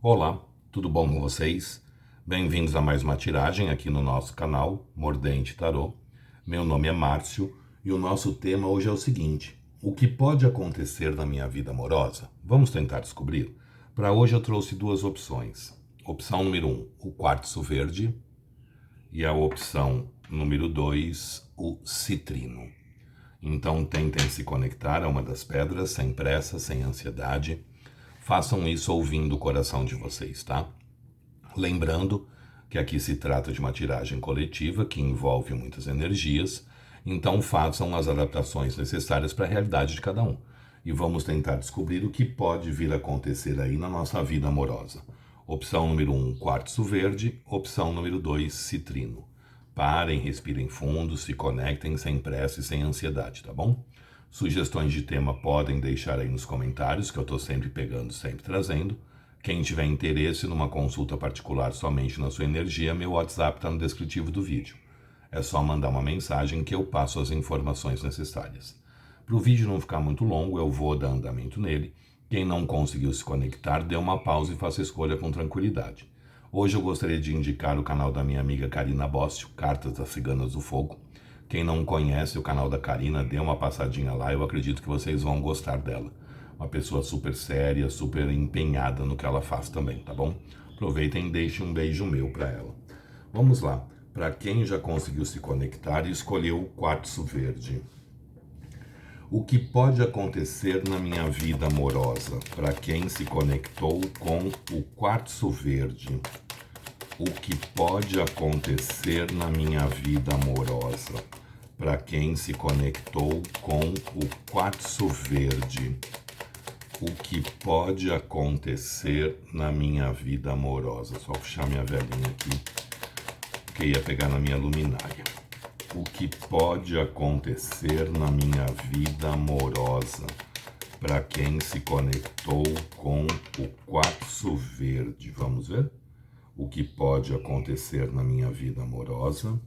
Olá, tudo bom com vocês? Bem-vindos a mais uma tiragem aqui no nosso canal Mordente Tarô. Meu nome é Márcio e o nosso tema hoje é o seguinte: o que pode acontecer na minha vida amorosa? Vamos tentar descobrir? Para hoje eu trouxe duas opções. Opção número 1, o quartzo verde, e a opção número 2, o citrino. Então tentem se conectar a uma das pedras sem pressa, sem ansiedade. Façam isso ouvindo o coração de vocês, tá? Lembrando que aqui se trata de uma tiragem coletiva que envolve muitas energias, então façam as adaptações necessárias para a realidade de cada um. E vamos tentar descobrir o que pode vir a acontecer aí na nossa vida amorosa. Opção número 1, quartzo verde. Opção número 2, citrino. Parem, respirem fundo, se conectem sem pressa e sem ansiedade, tá bom? Sugestões de tema podem deixar aí nos comentários, que eu estou sempre pegando, sempre trazendo. Quem tiver interesse numa consulta particular somente na sua energia, meu WhatsApp está no descritivo do vídeo. É só mandar uma mensagem que eu passo as informações necessárias. Para o vídeo não ficar muito longo, eu vou dar andamento nele. Quem não conseguiu se conectar, dê uma pausa e faça a escolha com tranquilidade. Hoje eu gostaria de indicar o canal da minha amiga Karina Bóscio, Cartas das Ciganas do Fogo. Quem não conhece o canal da Karina, dê uma passadinha lá, eu acredito que vocês vão gostar dela. Uma pessoa super séria, super empenhada no que ela faz também, tá bom? Aproveitem e deixem um beijo meu para ela. Vamos lá, para quem já conseguiu se conectar e escolheu o quartzo verde. O que pode acontecer na minha vida amorosa? Para quem se conectou com o quartzo verde. O que pode acontecer na minha vida amorosa? Para quem se conectou com o quartzo verde. O que pode acontecer na minha vida amorosa? Só puxar minha velhinha aqui, que ia pegar na minha luminária. O que pode acontecer na minha vida amorosa? Para quem se conectou com o quartzo verde. Vamos ver? O que pode acontecer na minha vida amorosa?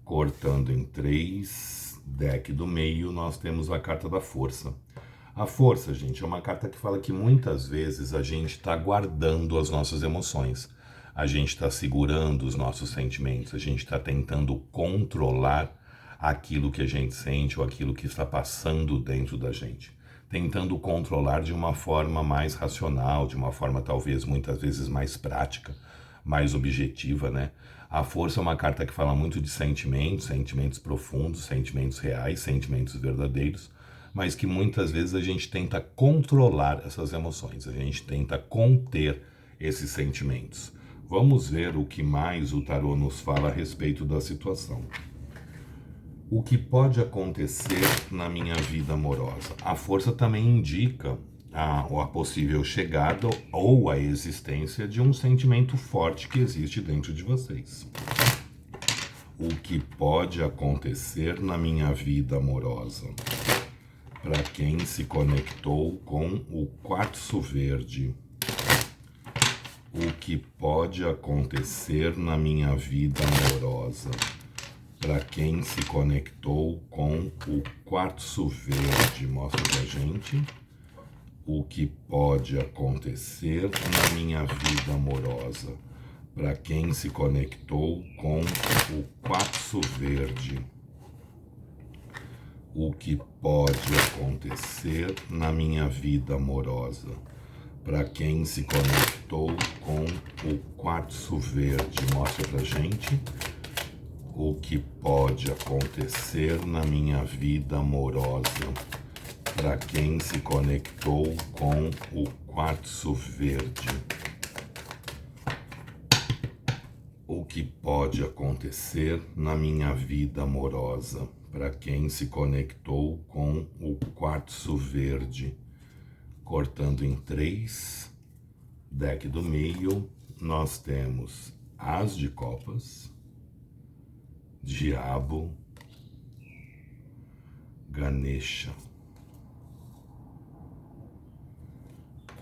Cortando em 3, deck do meio, nós temos a carta da força. A força, gente, é uma carta que fala que muitas vezes a gente está guardando as nossas emoções. A gente está segurando os nossos sentimentos, a gente está tentando controlar aquilo que a gente sente ou aquilo que está passando dentro da gente. Tentando controlar de uma forma mais racional, de uma forma talvez muitas vezes mais prática, mais objetiva, né? A força é uma carta que fala muito de sentimentos, sentimentos profundos, sentimentos reais, sentimentos verdadeiros, mas que muitas vezes a gente tenta controlar essas emoções, a gente tenta conter esses sentimentos. Vamos ver o que mais o tarô nos fala a respeito da situação. O que pode acontecer na minha vida amorosa? A força também indica a possível chegada ou a existência de um sentimento forte que existe dentro de vocês. O que pode acontecer na minha vida amorosa? Para quem se conectou com o quartzo verde. O que pode acontecer na minha vida amorosa? Para quem se conectou com o quartzo verde, mostra pra gente o que pode acontecer na minha vida amorosa. Para quem se conectou com o quartzo verde, o que pode acontecer na minha vida amorosa. Para quem se conectou com o quartzo verde, mostra pra gente o que pode acontecer na minha vida amorosa. Para quem se conectou com o quartzo verde. O que pode acontecer na minha vida amorosa? Para quem se conectou com o quartzo verde. Cortando em 3, deck do meio, nós temos As de Copas, Diabo, Ganesha,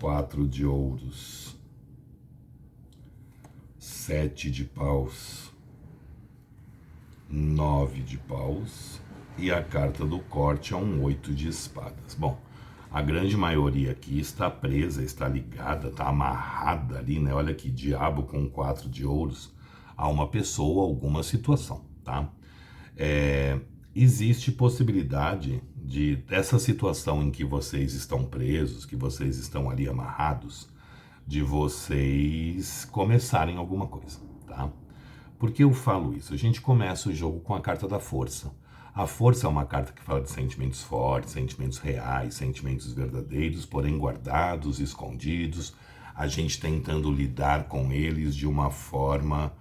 4 de ouros, 7 de paus, 9 de paus e a carta do corte é um 8 de espadas. Bom, A grande maioria aqui está presa, está ligada, está amarrada ali, né? Olha que diabo com 4 de ouros a uma pessoa, alguma situação, tá? Existe possibilidade de dessa situação em que vocês estão presos, que vocês estão ali amarrados, de vocês começarem alguma coisa, tá? Por que eu falo isso? A gente começa o jogo com a carta da força. A força é uma carta que fala de sentimentos fortes, sentimentos reais, sentimentos verdadeiros, porém guardados, escondidos, a gente tentando lidar com eles de uma forma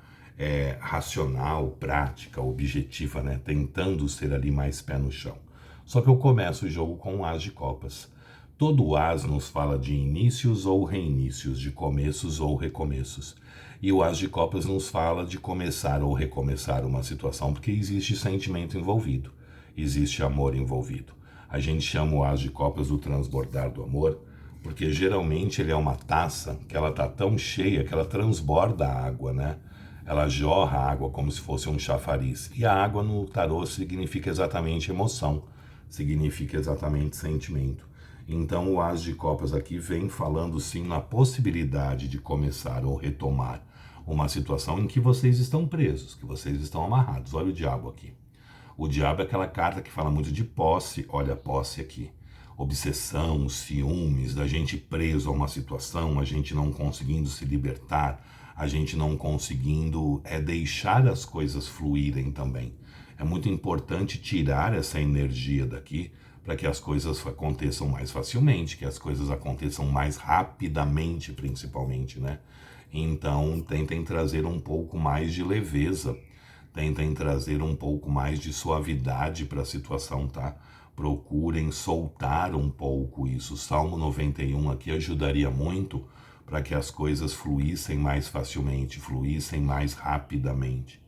racional, prática, objetiva, né? Tentando ser ali mais pé no chão. Só que eu começo o jogo com o As de Copas. Todo As nos fala de inícios ou reinícios, de começos ou recomeços. E o As de Copas nos fala de começar ou recomeçar uma situação, porque existe sentimento envolvido, existe amor envolvido. A gente chama o As de Copas do transbordar do amor, porque geralmente ele é uma taça que ela tá tão cheia que ela transborda a água, né? Ela jorra a água como se fosse um chafariz. E a água no tarô significa exatamente emoção, significa exatamente sentimento. Então o As de Copas aqui vem falando sim na possibilidade de começar ou retomar uma situação em que vocês estão presos, que vocês estão amarrados. Olha o diabo aqui. O diabo é aquela carta que fala muito de posse, olha a posse aqui. Obsessão, ciúmes, da gente preso a uma situação, a gente não conseguindo se libertar, a gente não conseguindo deixar as coisas fluírem também. É muito importante tirar essa energia daqui para que as coisas aconteçam mais facilmente, que as coisas aconteçam mais rapidamente, principalmente, né? Então, tentem trazer um pouco mais de leveza, tentem trazer um pouco mais de suavidade para a situação, tá? Procurem soltar um pouco isso. Salmo 91 aqui ajudaria muito para que as coisas fluíssem mais facilmente, fluíssem mais rapidamente.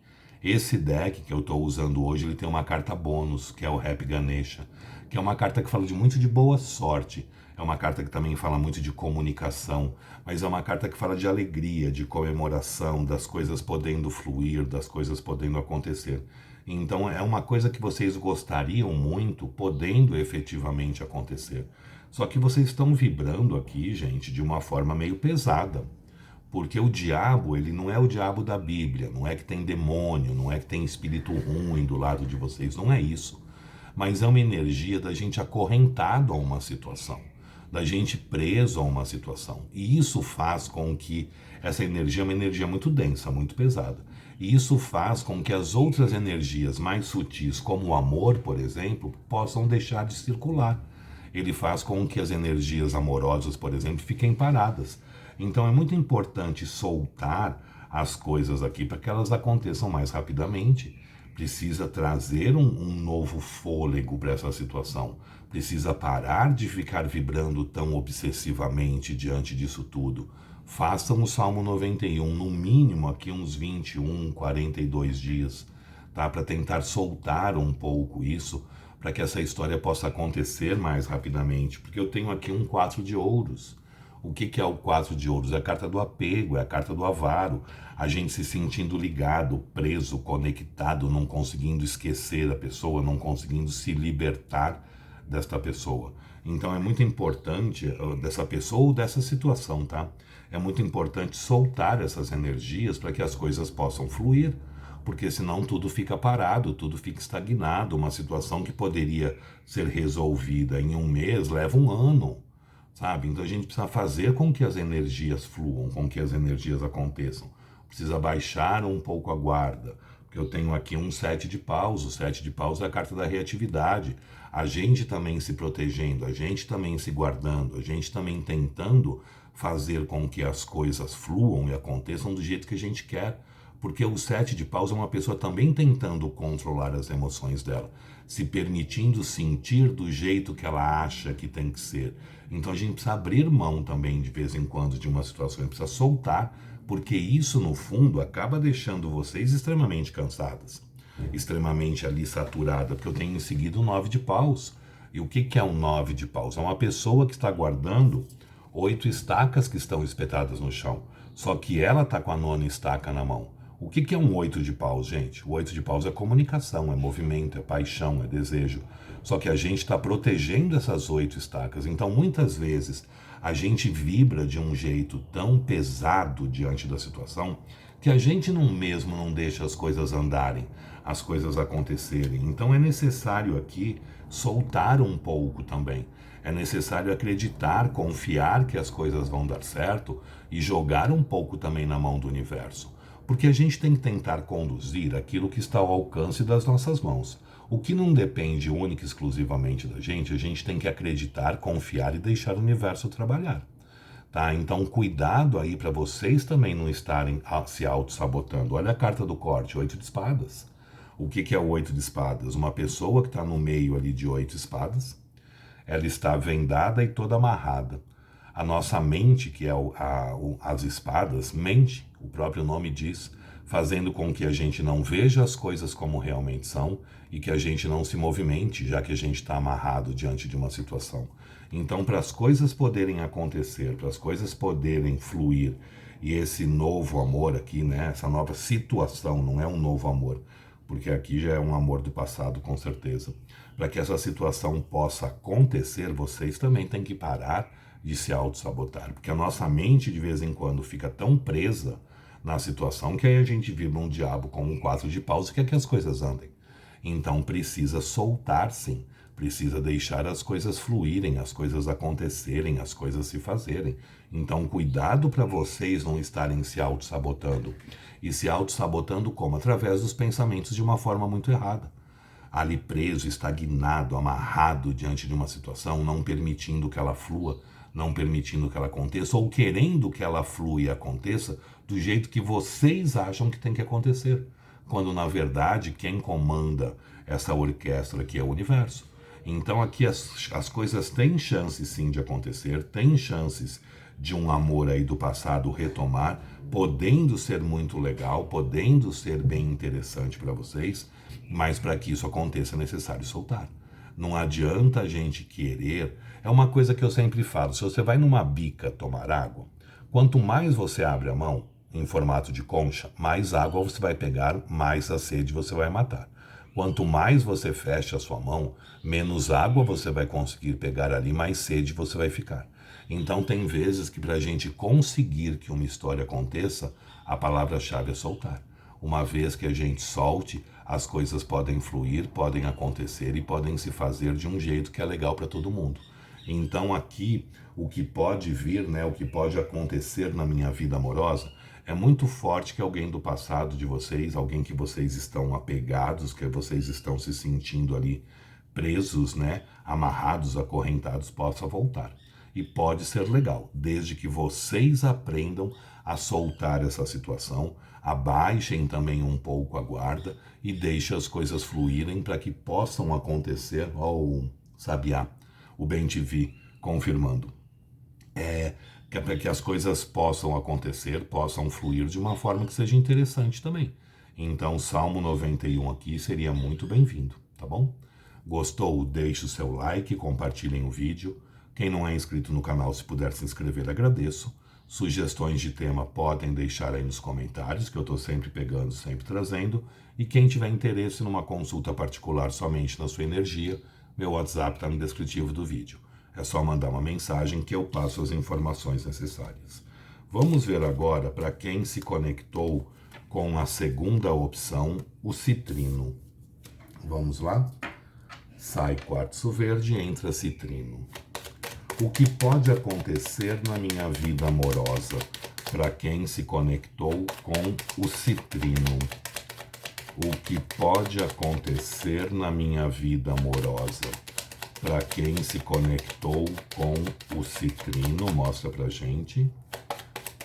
Esse deck que eu estou usando hoje, ele tem uma carta bônus, que é o Happy Ganesha, que é uma carta que fala muito de boa sorte. É uma carta que também fala muito de comunicação, mas é uma carta que fala de alegria, de comemoração, das coisas podendo fluir, das coisas podendo acontecer. Então é uma coisa que vocês gostariam muito, podendo efetivamente acontecer. Só que vocês estão vibrando aqui, gente, de uma forma meio pesada. Porque o diabo, ele não é o diabo da Bíblia, não é que tem demônio, não é que tem espírito ruim do lado de vocês, não é isso. Mas é uma energia da gente acorrentado a uma situação, da gente preso a uma situação. E isso faz com que essa energia é uma energia muito densa, muito pesada. E isso faz com que as outras energias mais sutis, como o amor, por exemplo, possam deixar de circular. Ele faz com que as energias amorosas, por exemplo, fiquem paradas. Então é muito importante soltar as coisas aqui para que elas aconteçam mais rapidamente. Precisa trazer um novo fôlego para essa situação. Precisa parar de ficar vibrando tão obsessivamente diante disso tudo. Façam o Salmo 91, no mínimo aqui uns 21, 42 dias, tá? Para tentar soltar um pouco isso, para que essa história possa acontecer mais rapidamente. Porque eu tenho aqui um 4 de ouros. O que é o 4 de ouros? É a carta do apego, é a carta do avaro. A gente se sentindo ligado, preso, conectado, não conseguindo esquecer a pessoa, não conseguindo se libertar desta pessoa. Então é muito importante, dessa pessoa ou dessa situação, tá? É muito importante soltar essas energias para que as coisas possam fluir. Porque senão tudo fica parado, tudo fica estagnado. Uma situação que poderia ser resolvida em um mês leva um ano. Sabe? Então a gente precisa fazer com que as energias fluam, com que as energias aconteçam. Precisa baixar um pouco a guarda, porque eu tenho aqui um 7 de paus. O 7 de paus é a carta da reatividade. A gente também se protegendo, a gente também se guardando, a gente também tentando fazer com que as coisas fluam e aconteçam do jeito que a gente quer. Porque o 7 de paus é uma pessoa também tentando controlar as emoções dela, se permitindo sentir do jeito que ela acha que tem que ser. Então a gente precisa abrir mão também de vez em quando de uma situação, a gente precisa soltar, porque isso no fundo acaba deixando vocês extremamente cansadas, extremamente ali saturada, porque eu tenho em seguida o 9 de paus. E o que é um 9 de paus? É uma pessoa que está guardando 8 estacas que estão espetadas no chão, só que ela está com a nona estaca na mão. O que é um 8 de paus, gente? O 8 de paus é comunicação, é movimento, é paixão, é desejo. Só que a gente está protegendo essas 8 estacas. Então, muitas vezes, a gente vibra de um jeito tão pesado diante da situação que a gente mesmo não deixa as coisas andarem, as coisas acontecerem. Então, é necessário aqui soltar um pouco também. É necessário acreditar, confiar que as coisas vão dar certo e jogar um pouco também na mão do universo. Porque a gente tem que tentar conduzir aquilo que está ao alcance das nossas mãos. O que não depende única e exclusivamente da gente, a gente tem que acreditar, confiar e deixar o universo trabalhar. Tá? Então, cuidado aí para vocês também não estarem se auto-sabotando. Olha a carta do corte, 8 de espadas. O que é o 8 de espadas? Uma pessoa que está no meio ali de 8 espadas, ela está vendada e toda amarrada. A nossa mente, que é as espadas, mente, o próprio nome diz, fazendo com que a gente não veja as coisas como realmente são e que a gente não se movimente, já que a gente está amarrado diante de uma situação. Então, para as coisas poderem acontecer, para as coisas poderem fluir, e esse novo amor aqui, né, essa nova situação, não é um novo amor, porque aqui já é um amor do passado, com certeza. Para que essa situação possa acontecer, vocês também têm que parar de se auto-sabotar, porque a nossa mente de vez em quando fica tão presa na situação que aí a gente vibra um diabo com um 4 de paus e quer que as coisas andem. Então precisa soltar, sim. Precisa deixar as coisas fluírem, as coisas acontecerem, as coisas se fazerem. Então cuidado para vocês não estarem se auto-sabotando. E se auto-sabotando como? Através dos pensamentos de uma forma muito errada. Ali preso, estagnado, amarrado diante de uma situação, não permitindo que ela flua, não permitindo que ela aconteça, ou querendo que ela flua e aconteça do jeito que vocês acham que tem que acontecer. Quando, na verdade, quem comanda essa orquestra aqui é o universo. Então, aqui as coisas têm chances, sim, de acontecer, têm chances de um amor aí do passado retomar, podendo ser muito legal, podendo ser bem interessante para vocês, mas para que isso aconteça é necessário soltar. Não adianta a gente querer. É uma coisa que eu sempre falo: se você vai numa bica tomar água, quanto mais você abre a mão em formato de concha, mais água você vai pegar, mais a sede você vai matar. Quanto mais você fecha a sua mão, menos água você vai conseguir pegar ali, mais sede você vai ficar. Então tem vezes que para a gente conseguir que uma história aconteça, a palavra-chave é soltar. Uma vez que a gente solte, as coisas podem fluir, podem acontecer e podem se fazer de um jeito que é legal para todo mundo. Então aqui, o que pode vir, né, o que pode acontecer na minha vida amorosa, é muito forte que alguém do passado de vocês, alguém que vocês estão apegados, que vocês estão se sentindo ali presos, né, amarrados, acorrentados, possa voltar. E pode ser legal, desde que vocês aprendam a soltar essa situação, abaixem também um pouco a guarda e deixem as coisas fluírem para que possam acontecer. Ó, o Sabiá, o Bem TV confirmando. Que é para que as coisas possam acontecer, possam fluir de uma forma que seja interessante também. Então, Salmo 91 aqui seria muito bem-vindo, tá bom? Gostou? Deixe o seu like, compartilhem o vídeo. Quem não é inscrito no canal, se puder se inscrever, agradeço. Sugestões de tema podem deixar aí nos comentários, que eu estou sempre pegando, sempre trazendo. E quem tiver interesse numa consulta particular somente na sua energia, meu WhatsApp está no descritivo do vídeo. É só mandar uma mensagem que eu passo as informações necessárias. Vamos ver agora para quem se conectou com a segunda opção, o citrino. Vamos lá? Sai quartzo verde, entra citrino. O que pode acontecer na minha vida amorosa para quem se conectou com o citrino? O que pode acontecer na minha vida amorosa para quem se conectou com o citrino? Mostra pra gente.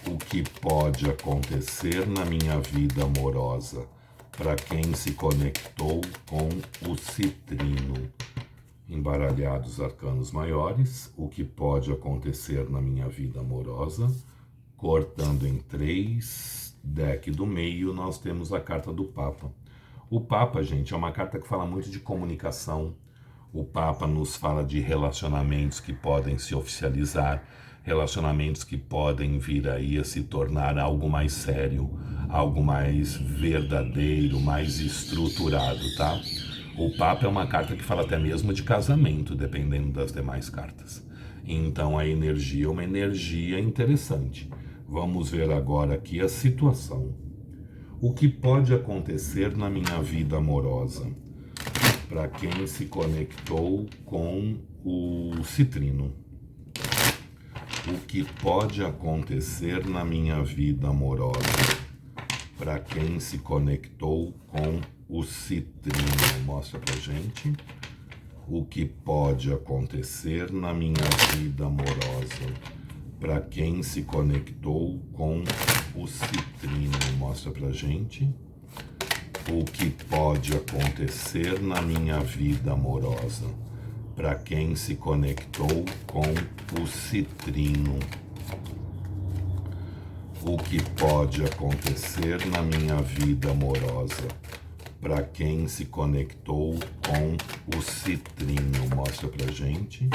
O que pode acontecer na minha vida amorosa para quem se conectou com o citrino? Embaralhados arcanos maiores. O que pode acontecer na minha vida amorosa? Cortando em 3, deck do meio, nós temos a carta do Papa. O Papa, gente, é uma carta que fala muito de comunicação. O Papa nos fala de relacionamentos que podem se oficializar, relacionamentos que podem vir aí a se tornar algo mais sério, algo mais verdadeiro, mais estruturado, tá? O Papa é uma carta que fala até mesmo de casamento, dependendo das demais cartas. Então a energia é uma energia interessante. Vamos ver agora aqui a situação. O que pode acontecer na minha vida amorosa? Para quem se conectou com o citrino. O que pode acontecer na minha vida amorosa? Para quem se conectou com o citrino. Mostra pra gente. O que pode acontecer na minha vida amorosa? Para quem se conectou com o citrino. Mostra pra gente. O que pode acontecer na minha vida amorosa? Para quem se conectou com o citrino. O que pode acontecer na minha vida amorosa? Para quem se conectou com o citrino. Mostra pra gente.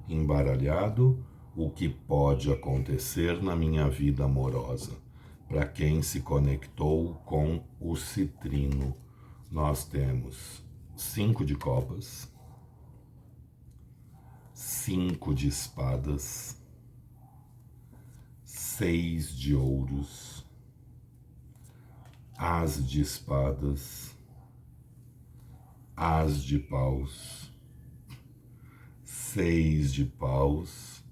Embaralhado. O que pode acontecer na minha vida amorosa? Para quem se conectou com o citrino. Nós temos 5 de copas, 5 de espadas, 6 de ouros, as de espadas, as de paus, 6 de paus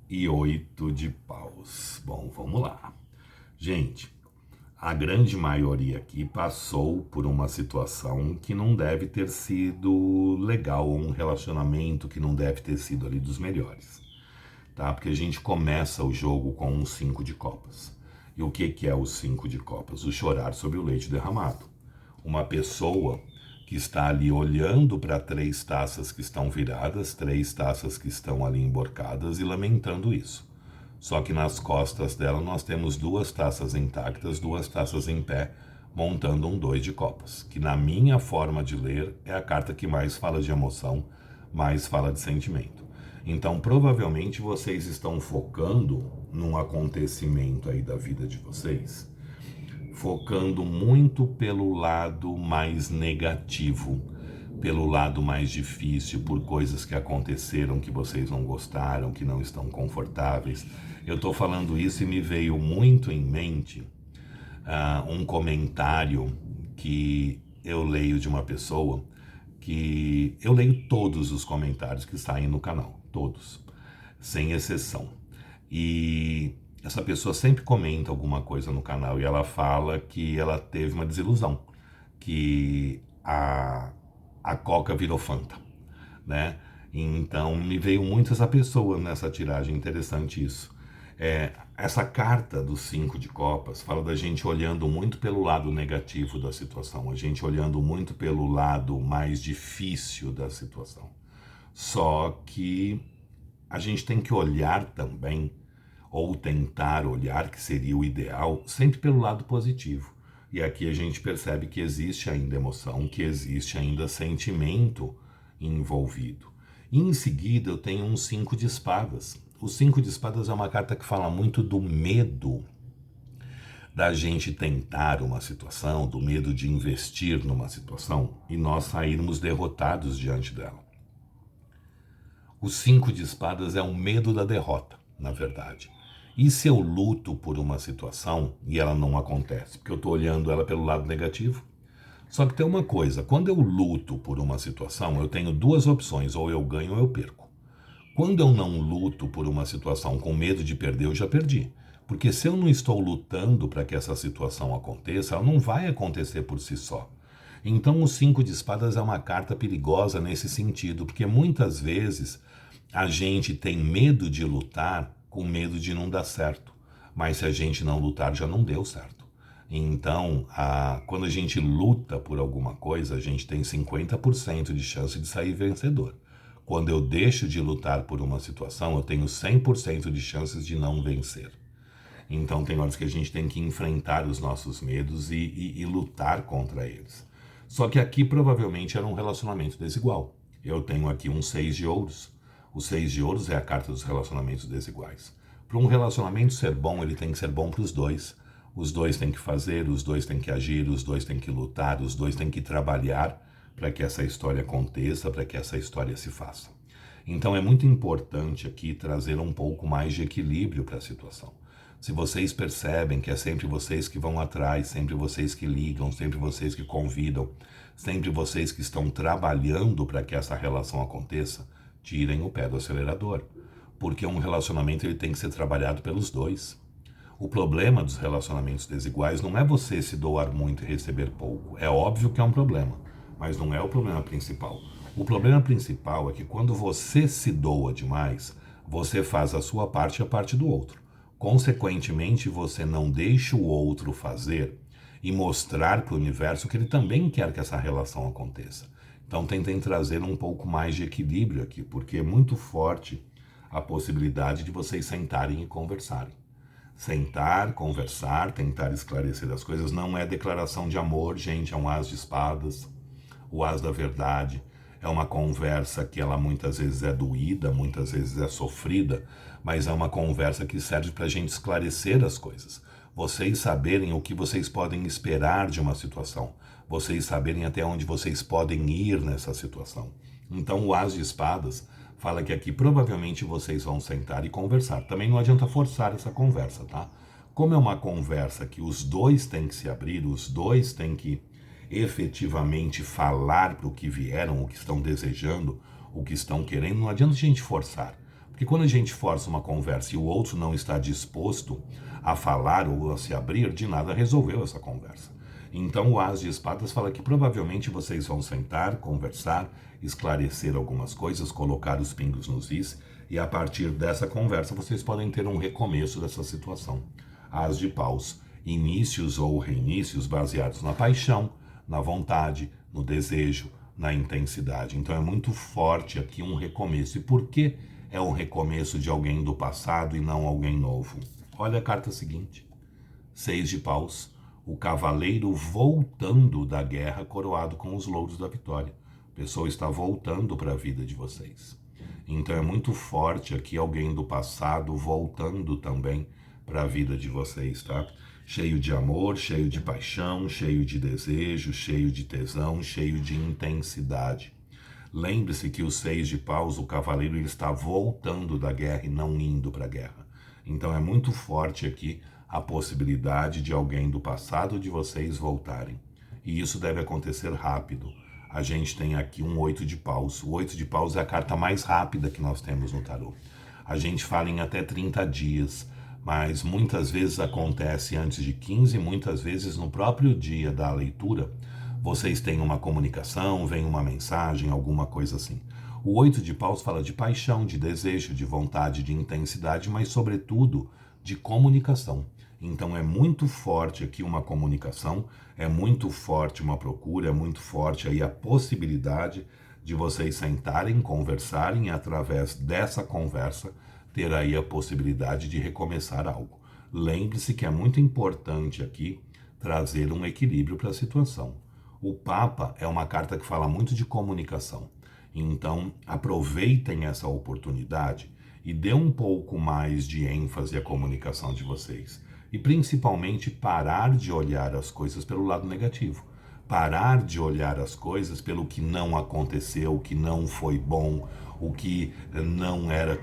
e 8 de paus. Bom, vamos lá. Gente, a grande maioria aqui passou por uma situação que não deve ter sido legal, um relacionamento que não deve ter sido ali dos melhores, tá? Porque a gente começa o jogo com um 5 de copas. E o que é o 5 de copas? O chorar sobre o leite derramado. Uma pessoa que está ali olhando para 3 taças que estão viradas, 3 taças que estão ali emborcadas e lamentando isso. Só que nas costas dela nós temos 2 taças intactas, 2 taças em pé, montando um 2 de copas, que na minha forma de ler é a carta que mais fala de emoção, mais fala de sentimento. Então provavelmente vocês estão focando num acontecimento aí da vida de vocês, focando muito pelo lado mais negativo, pelo lado mais difícil, por coisas que aconteceram que vocês não gostaram, que não estão confortáveis. Eu estou falando isso e me veio muito em mente um comentário que eu leio de uma pessoa, que eu leio todos os comentários que saem no canal, todos, sem exceção. E essa pessoa sempre comenta alguma coisa no canal e ela fala que ela teve uma desilusão, que a Coca virou Fanta, né? Então me veio muito essa pessoa nessa tiragem, interessante isso. Essa carta dos 5 de copas fala da gente olhando muito pelo lado negativo da situação, a gente olhando muito pelo lado mais difícil da situação. Só que a gente tem que olhar também, ou tentar olhar, que seria o ideal, sempre pelo lado positivo. E aqui a gente percebe que existe ainda emoção, que existe ainda sentimento envolvido. E em seguida eu tenho um 5 de espadas. O 5 de espadas é uma carta que fala muito do medo da gente tentar uma situação, do medo de investir numa situação e nós sairmos derrotados diante dela. O 5 de espadas é o medo da derrota, na verdade. E se eu luto por uma situação e ela não acontece? Porque eu estou olhando ela pelo lado negativo. Só que tem uma coisa, quando eu luto por uma situação, eu tenho 2 opções, ou eu ganho ou eu perco. Quando eu não luto por uma situação com medo de perder, eu já perdi. Porque se eu não estou lutando para que essa situação aconteça, ela não vai acontecer por si só. Então o 5 de espadas é uma carta perigosa nesse sentido, porque muitas vezes a gente tem medo de lutar com medo de não dar certo. Mas se a gente não lutar, já não deu certo. Então, quando a gente luta por alguma coisa, a gente tem 50% de chance de sair vencedor. Quando eu deixo de lutar por uma situação, eu tenho 100% de chances de não vencer. Então tem horas que a gente tem que enfrentar os nossos medos e lutar contra eles. Só que aqui provavelmente era um relacionamento desigual. Eu tenho aqui um 6 de ouros, O 6 de ouros é a carta dos relacionamentos desiguais. Para um relacionamento ser bom, ele tem que ser bom para os dois. Os dois têm que fazer, os dois têm que agir, os dois têm que lutar, os dois têm que trabalhar para que essa história aconteça, para que essa história se faça. Então é muito importante aqui trazer um pouco mais de equilíbrio para a situação. Se vocês percebem que é sempre vocês que vão atrás, sempre vocês que ligam, sempre vocês que convidam, sempre vocês que estão trabalhando para que essa relação aconteça, tirem o pé do acelerador. Porque um relacionamento ele tem que ser trabalhado pelos dois. O problema dos relacionamentos desiguais não é você se doar muito e receber pouco. É óbvio que é um problema, mas não é o problema principal. O problema principal é que quando você se doa demais, você faz a sua parte e a parte do outro. Consequentemente, você não deixa o outro fazer e mostrar para o universo que ele também quer que essa relação aconteça. Então tentem trazer um pouco mais de equilíbrio aqui, porque é muito forte a possibilidade de vocês sentarem e conversarem. Sentar, conversar, tentar esclarecer as coisas não é declaração de amor, gente, é um as de espadas, o as da verdade. É uma conversa que ela muitas vezes é doída, muitas vezes é sofrida, mas é uma conversa que serve para a gente esclarecer as coisas. Vocês saberem o que vocês podem esperar de uma situação. Vocês saberem até onde vocês podem ir nessa situação. Então o as de espadas fala que aqui provavelmente vocês vão sentar e conversar. Também não adianta forçar essa conversa, tá? Como é uma conversa que os dois têm que se abrir, os dois têm que efetivamente falar para o que vieram, o que estão desejando, o que estão querendo, não adianta a gente forçar. Porque quando a gente força uma conversa e o outro não está disposto a falar ou a se abrir, de nada resolveu essa conversa. Então o as de espadas fala que provavelmente vocês vão sentar, conversar, esclarecer algumas coisas, colocar os pingos nos is, e a partir dessa conversa vocês podem ter um recomeço dessa situação. As de paus, inícios ou reinícios baseados na paixão, na vontade, no desejo, na intensidade. Então é muito forte aqui um recomeço. E por que é um recomeço de alguém do passado e não alguém novo? Olha a carta seguinte. 6 de paus, o cavaleiro voltando da guerra coroado com os louros da vitória. A pessoa está voltando para a vida de vocês. Então é muito forte aqui alguém do passado voltando também para a vida de vocês, tá? Cheio de amor, cheio de paixão, cheio de desejo, cheio de tesão, cheio de intensidade. Lembre-se que o 6 de paus, o cavaleiro, ele está voltando da guerra e não indo para a guerra. Então é muito forte aqui a possibilidade de alguém do passado de vocês voltarem. E isso deve acontecer rápido. A gente tem aqui um 8 de paus. O 8 de paus é a carta mais rápida que nós temos no tarô. A gente fala em até 30 dias, mas muitas vezes acontece antes de 15, muitas vezes no próprio dia da leitura, vocês têm uma comunicação, vem uma mensagem, alguma coisa assim. O 8 de paus fala de paixão, de desejo, de vontade, de intensidade, mas sobretudo de comunicação. Então é muito forte aqui uma comunicação, é muito forte uma procura, é muito forte aí a possibilidade de vocês sentarem, conversarem e através dessa conversa ter aí a possibilidade de recomeçar algo. Lembre-se que é muito importante aqui trazer um equilíbrio para a situação. O Papa é uma carta que fala muito de comunicação. Então, aproveitem essa oportunidade e dê um pouco mais de ênfase à comunicação de vocês. E principalmente parar de olhar as coisas pelo lado negativo. Parar de olhar as coisas pelo que não aconteceu, o que não foi bom, o que não era,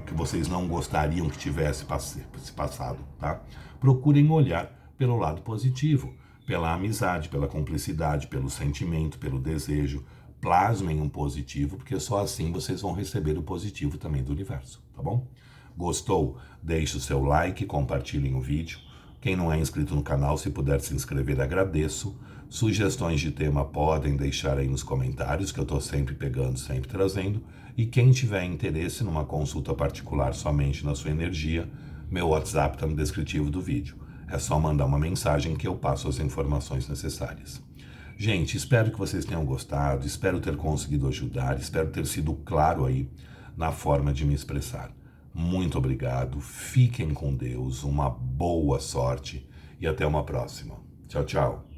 que vocês não gostariam que tivesse se passado, tá? Procurem olhar pelo lado positivo, pela amizade, pela cumplicidade, pelo sentimento, pelo desejo. Plasmem um positivo, porque só assim vocês vão receber o positivo também do universo, tá bom? Gostou? Deixe o seu like, compartilhem o vídeo. Quem não é inscrito no canal, se puder se inscrever, agradeço. Sugestões de tema podem deixar aí nos comentários, que eu estou sempre pegando, sempre trazendo. E quem tiver interesse numa consulta particular somente na sua energia, meu WhatsApp está no descritivo do vídeo. É só mandar uma mensagem que eu passo as informações necessárias. Gente, espero que vocês tenham gostado, espero ter conseguido ajudar, espero ter sido claro aí na forma de me expressar. Muito obrigado, fiquem com Deus, uma boa sorte e até uma próxima. Tchau, tchau.